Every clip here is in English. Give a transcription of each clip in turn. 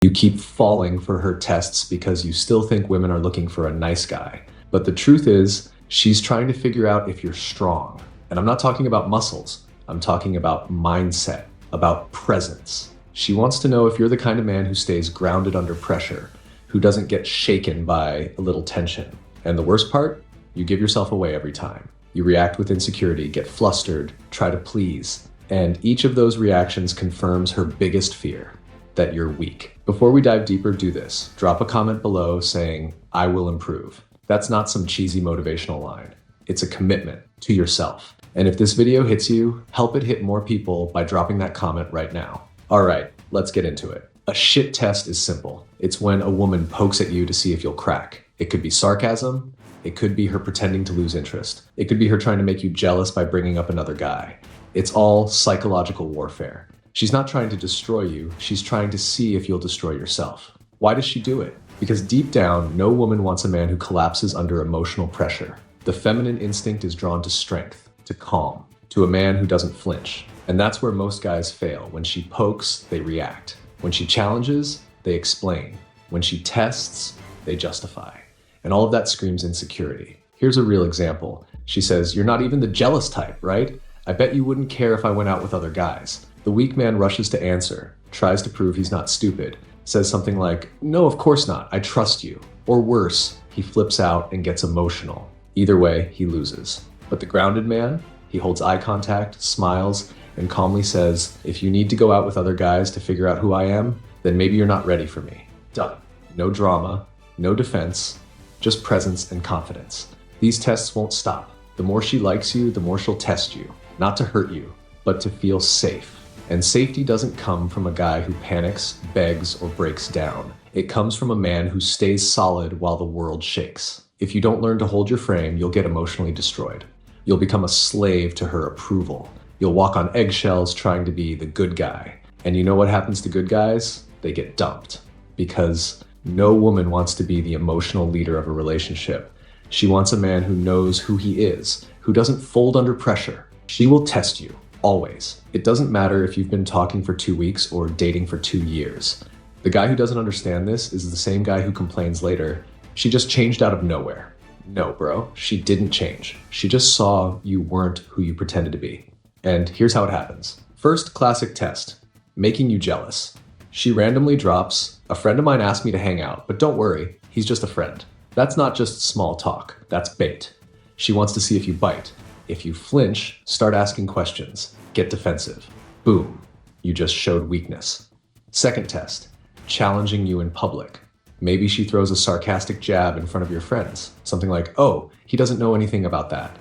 You keep falling for her tests because you still think women are looking for a nice guy. But the truth is, she's trying to figure out if you're strong. And I'm not talking about muscles. I'm talking about mindset, about presence. She wants to know if you're the kind of man who stays grounded under pressure, who doesn't get shaken by a little tension. And the worst part? You give yourself away every time. You react with insecurity, get flustered, try to please. And each of those reactions confirms her biggest fear, that you're weak. Before we dive deeper, do this. Drop a comment below saying, "I will improve." That's not some cheesy motivational line. It's a commitment to yourself. And if this video hits you, help it hit more people by dropping that comment right now. All right, let's get into it. A shit test is simple. It's when a woman pokes at you to see if you'll crack. It could be sarcasm. It could be her pretending to lose interest. It could be her trying to make you jealous by bringing up another guy. It's all psychological warfare. She's not trying to destroy you. She's trying to see if you'll destroy yourself. Why does she do it? Because deep down, no woman wants a man who collapses under emotional pressure. The feminine instinct is drawn to strength, to calm, to a man who doesn't flinch. And that's where most guys fail. When she pokes, they react. When she challenges, they explain. When she tests, they justify. And all of that screams insecurity. Here's a real example. She says, "You're not even the jealous type, right? I bet you wouldn't care if I went out with other guys." The weak man rushes to answer, tries to prove he's not stupid, says something like, "No, of course not, I trust you." Or worse, he flips out and gets emotional. Either way, he loses. But the grounded man, he holds eye contact, smiles, and calmly says, "If you need to go out with other guys to figure out who I am, then maybe you're not ready for me." Done. No drama, no defense, just presence and confidence. These tests won't stop. The more she likes you, the more she'll test you. Not to hurt you, but to feel safe. And safety doesn't come from a guy who panics, begs, or breaks down. It comes from a man who stays solid while the world shakes. If you don't learn to hold your frame, you'll get emotionally destroyed. You'll become a slave to her approval. You'll walk on eggshells trying to be the good guy. And you know what happens to good guys? They get dumped. Because no woman wants to be the emotional leader of a relationship. She wants a man who knows who he is, who doesn't fold under pressure. She will test you. Always. It doesn't matter if you've been talking for 2 weeks or dating for 2 years. The guy who doesn't understand this is the same guy who complains later, "She just changed out of nowhere." No, bro, she didn't change. She just saw you weren't who you pretended to be. And here's how it happens. First classic test, making you jealous. She randomly drops, "A friend of mine asked me to hang out, but don't worry, he's just a friend." That's not just small talk, that's bait. She wants to see if you bite. If you flinch, start asking questions, get defensive. Boom, you just showed weakness. Second test, challenging you in public. Maybe she throws a sarcastic jab in front of your friends, something like, "Oh, he doesn't know anything about that."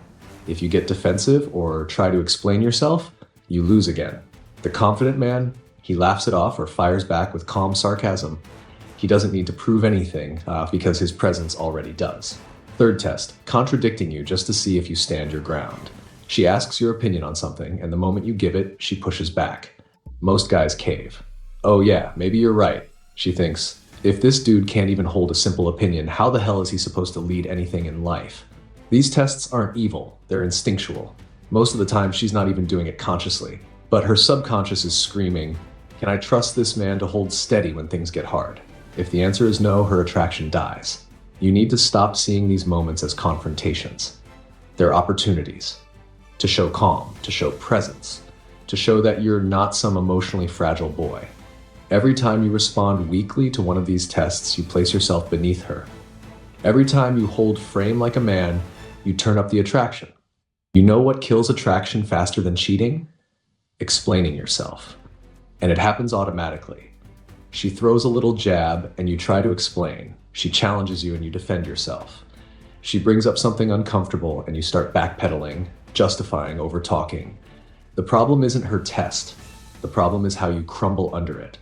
If you get defensive or try to explain yourself, you lose again. The confident man, he laughs it off or fires back with calm sarcasm. He doesn't need to prove anything because his presence already does. Third test, contradicting you just to see if you stand your ground. She asks your opinion on something, and the moment you give it, she pushes back. Most guys cave. "Oh yeah, maybe you're right," she thinks. "If this dude can't even hold a simple opinion, how the hell is he supposed to lead anything in life?" These tests aren't evil, they're instinctual. Most of the time, she's not even doing it consciously. But her subconscious is screaming, "Can I trust this man to hold steady when things get hard?" If the answer is no, her attraction dies. You need to stop seeing these moments as confrontations. They're opportunities to show calm, to show presence, to show that you're not some emotionally fragile boy. Every time you respond weakly to one of these tests, you place yourself beneath her. Every time you hold frame like a man, you turn up the attraction. You know what kills attraction faster than cheating? Explaining yourself. And it happens automatically. She throws a little jab and you try to explain. She challenges you and you defend yourself. She brings up something uncomfortable and you start backpedaling, justifying, over talking. The problem isn't her test. The problem is how you crumble under it.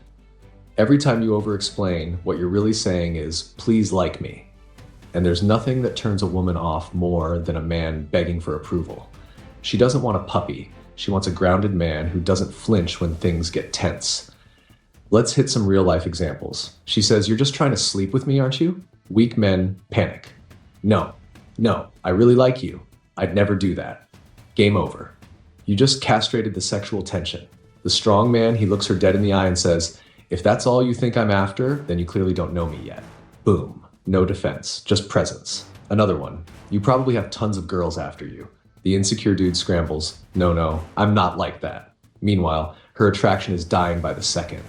Every time you over-explain, what you're really saying is, "Please like me." And there's nothing that turns a woman off more than a man begging for approval. She doesn't want a puppy. She wants a grounded man who doesn't flinch when things get tense. Let's hit some real-life examples. She says, "You're just trying to sleep with me, aren't you?" Weak men panic. No, I really like you. I'd never do that." Game over. You just castrated the sexual tension. The strong man, he looks her dead in the eye and says, If that's all you think I'm after, then you clearly don't know me yet. Boom. No defense, just presence. Another one. You probably have tons of girls after you. The insecure dude scrambles. No, I'm not like that. Meanwhile, her attraction is dying by the second.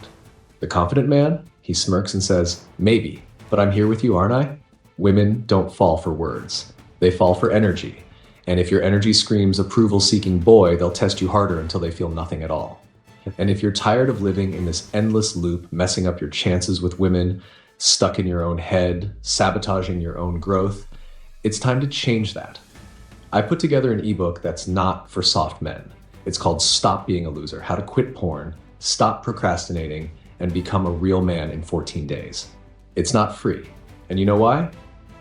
The confident man? He smirks and says, maybe, but I'm here with you, aren't I? Women don't fall for words. They fall for energy. And if your energy screams approval-seeking boy, they'll test you harder until they feel nothing at all. And if you're tired of living in this endless loop, messing up your chances with women, stuck in your own head, sabotaging your own growth, it's time to change that. I put together an ebook that's not for soft men. It's called Stop Being a Loser: How to Quit Porn, Stop Procrastinating, and Become a Real Man in 14 Days. It's not free. And you know why?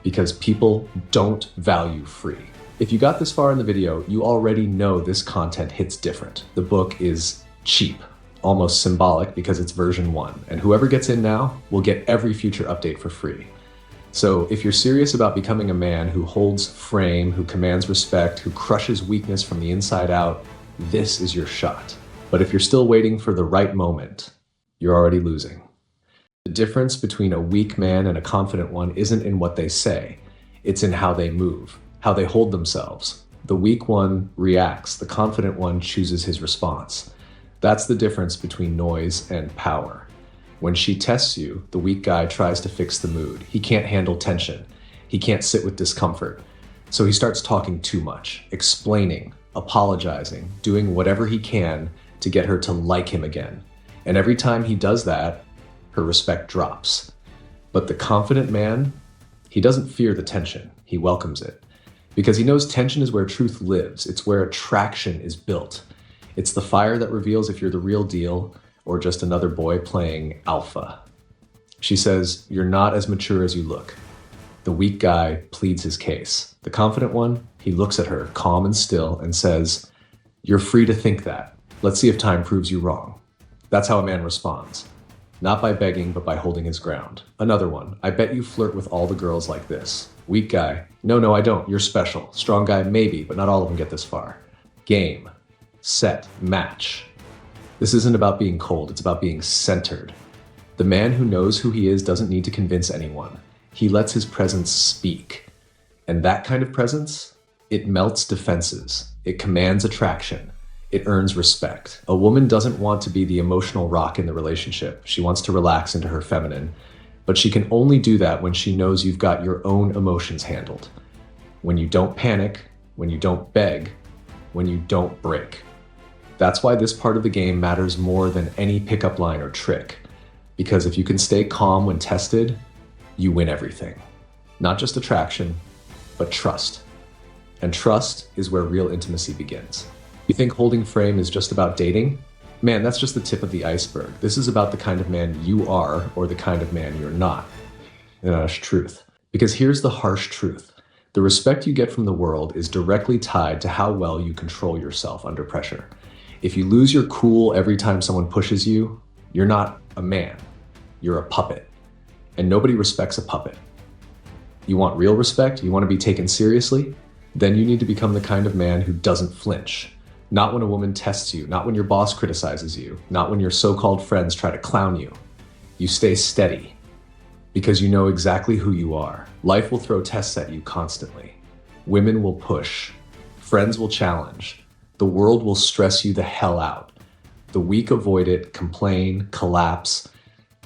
Because people don't value free. If you got this far in the video, you already know this content hits different. The book is cheap, almost symbolic because it's version 1, and whoever gets in now will get every future update for free. So if you're serious about becoming a man who holds frame, who commands respect, who crushes weakness from the inside out, this is your shot. But if you're still waiting for the right moment, you're already losing. The difference between a weak man and a confident one isn't in what they say, it's in how they move, how they hold themselves. The weak one reacts, the confident one chooses his response. That's the difference between noise and power. When she tests you, the weak guy tries to fix the mood. He can't handle tension. He can't sit with discomfort. So he starts talking too much, explaining, apologizing, doing whatever he can to get her to like him again. And every time he does that, her respect drops. But the confident man, he doesn't fear the tension. He welcomes it. Because he knows tension is where truth lives. It's where attraction is built. It's the fire that reveals if you're the real deal or just another boy playing alpha. She says, you're not as mature as you look. The weak guy pleads his case. The confident one, he looks at her, calm and still, and says, you're free to think that. Let's see if time proves you wrong. That's how a man responds. Not by begging, but by holding his ground. Another one, I bet you flirt with all the girls like this. Weak guy, no, I don't. You're special. Strong guy, maybe, but not all of them get this far. Game. Set, match. This isn't about being cold, it's about being centered. The man who knows who he is doesn't need to convince anyone. He lets his presence speak. And that kind of presence, it melts defenses. It commands attraction. It earns respect. A woman doesn't want to be the emotional rock in the relationship. She wants to relax into her feminine. But she can only do that when she knows you've got your own emotions handled. When you don't panic, when you don't beg, when you don't break. That's why this part of the game matters more than any pickup line or trick. Because if you can stay calm when tested, you win everything. Not just attraction, but trust. And trust is where real intimacy begins. You think holding frame is just about dating? Man, that's just the tip of the iceberg. This is about the kind of man you are or the kind of man you're not. And that's truth. Because here's the harsh truth. The respect you get from the world is directly tied to how well you control yourself under pressure. If you lose your cool every time someone pushes you, you're not a man, you're a puppet. And nobody respects a puppet. You want real respect? You want to be taken seriously? Then you need to become the kind of man who doesn't flinch. Not when a woman tests you, not when your boss criticizes you, not when your so-called friends try to clown you. You stay steady because you know exactly who you are. Life will throw tests at you constantly. Women will push. Friends will challenge. The world will stress you the hell out. The weak avoid it, complain, collapse.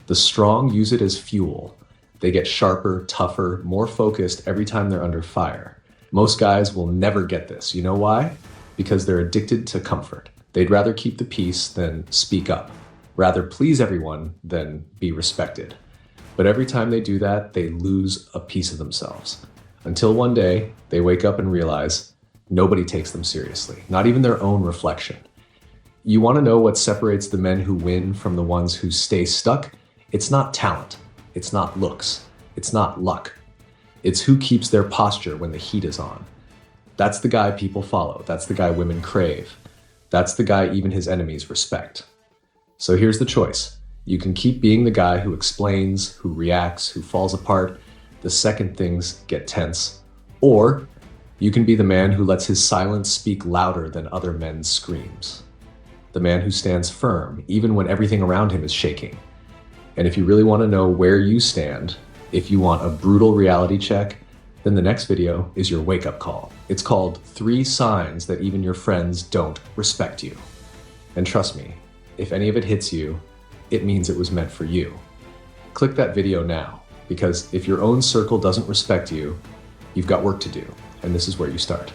The strong use it as fuel. They get sharper, tougher, more focused every time they're under fire. Most guys will never get this. You know why? Because they're addicted to comfort. They'd rather keep the peace than speak up. Rather please everyone than be respected. But every time they do that, they lose a piece of themselves. Until one day, they wake up and realize nobody takes them seriously, not even their own reflection. You want to know what separates the men who win from the ones who stay stuck? It's not talent. It's not looks. It's not luck. It's who keeps their posture when the heat is on. That's the guy people follow. That's the guy women crave. That's the guy even his enemies respect. So here's the choice. You can keep being the guy who explains, who reacts, who falls apart the second things get tense. Or you can be the man who lets his silence speak louder than other men's screams. The man who stands firm, even when everything around him is shaking. And if you really want to know where you stand, if you want a brutal reality check, then the next video is your wake-up call. It's called 3 Signs That Even Your Friends Don't Respect You. And trust me, if any of it hits you, it means it was meant for you. Click that video now, because if your own circle doesn't respect you, you've got work to do, and this is where you start.